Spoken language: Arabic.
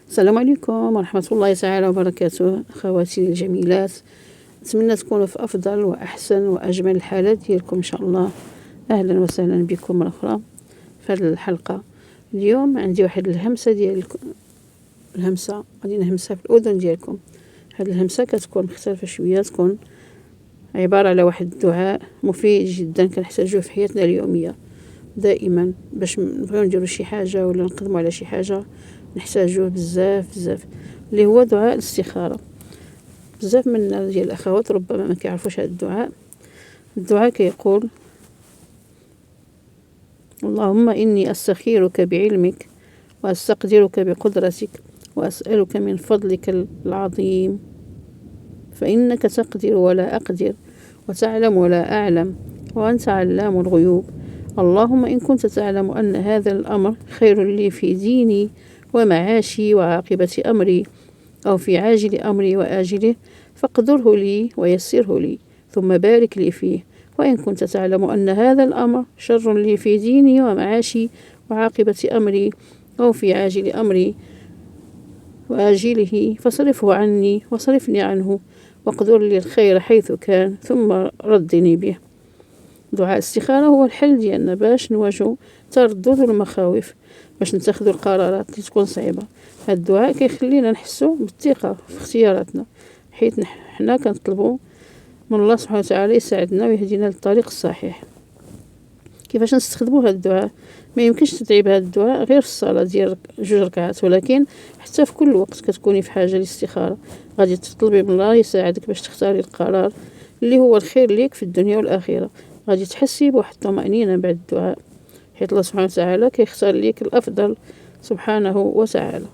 السلام عليكم ورحمة الله تعالى وبركاته. أخواتي الجميلات، نتمنى تكونوا في أفضل وأحسن وأجمل الحالات ديالكم إن شاء الله. أهلا وسهلا بكم مرة أخرى في هذه الحلقة. اليوم عندي واحد الهمسة الهمسة غادي نهمسها في الأذن ديالكم. هذه الهمسة كتكون مختلفة شوية، تكون عبارة على واحد الدعاء مفيد جدا كنحتاجوه في حياتنا اليومية دائما باش نبغيو نديرو شي حاجة ولا نقدموا على شي حاجة، نحتاجوه بزاف اللي هو دعاء الاستخارة. بزاف من ديال الاخوات ربما ما كيعرفوش هذا الدعاء كيقول: اللهم اني استخيرك بعلمك واستقدرك بقدرتك واسالك من فضلك العظيم، فانك تقدر ولا اقدر وتعلم ولا اعلم وانت علام الغيوب. اللهم إن كنت تعلم أن هذا الأمر خير لي في ديني ومعاشي وعاقبة أمري، أو في عاجل أمري وآجله، فاقدره لي ويسره لي ثم بارك لي فيه. وإن كنت تعلم أن هذا الأمر شر لي في ديني ومعاشي وعاقبة أمري، أو في عاجل أمري وآجله، فاصرفه عني وصرفني عنه، واقدر لي الخير حيث كان ثم ردني به. دعاء الاستخارة هو الحل ديالنا باش نواجهو تردد المخاوف، باش نتخذوا القرارات اللي تكون صعيبة. هذا الدعاء كيخلينا نحسو بالثقة في اختياراتنا، حيث حنا كنطلبوا من الله سبحانه وتعالى يساعدنا ويهدينا للطريق الصحيح. كيفاش نستخدموا هذا الدعاء؟ ما يمكنش تدعي بهذا الدعاء غير في الصلاة ديال 2 ركعات، ولكن حتى في كل وقت كتكوني في حاجة للاستخارة غادي تطلبي من الله يساعدك باش تختاري القرار اللي هو الخير ليك في الدنيا والآخرة. غادي تحسي بواحد الطمأنينة بعد الدعاء، حيث الله سبحانه وتعالى كيختار ليك الأفضل سبحانه وتعالى.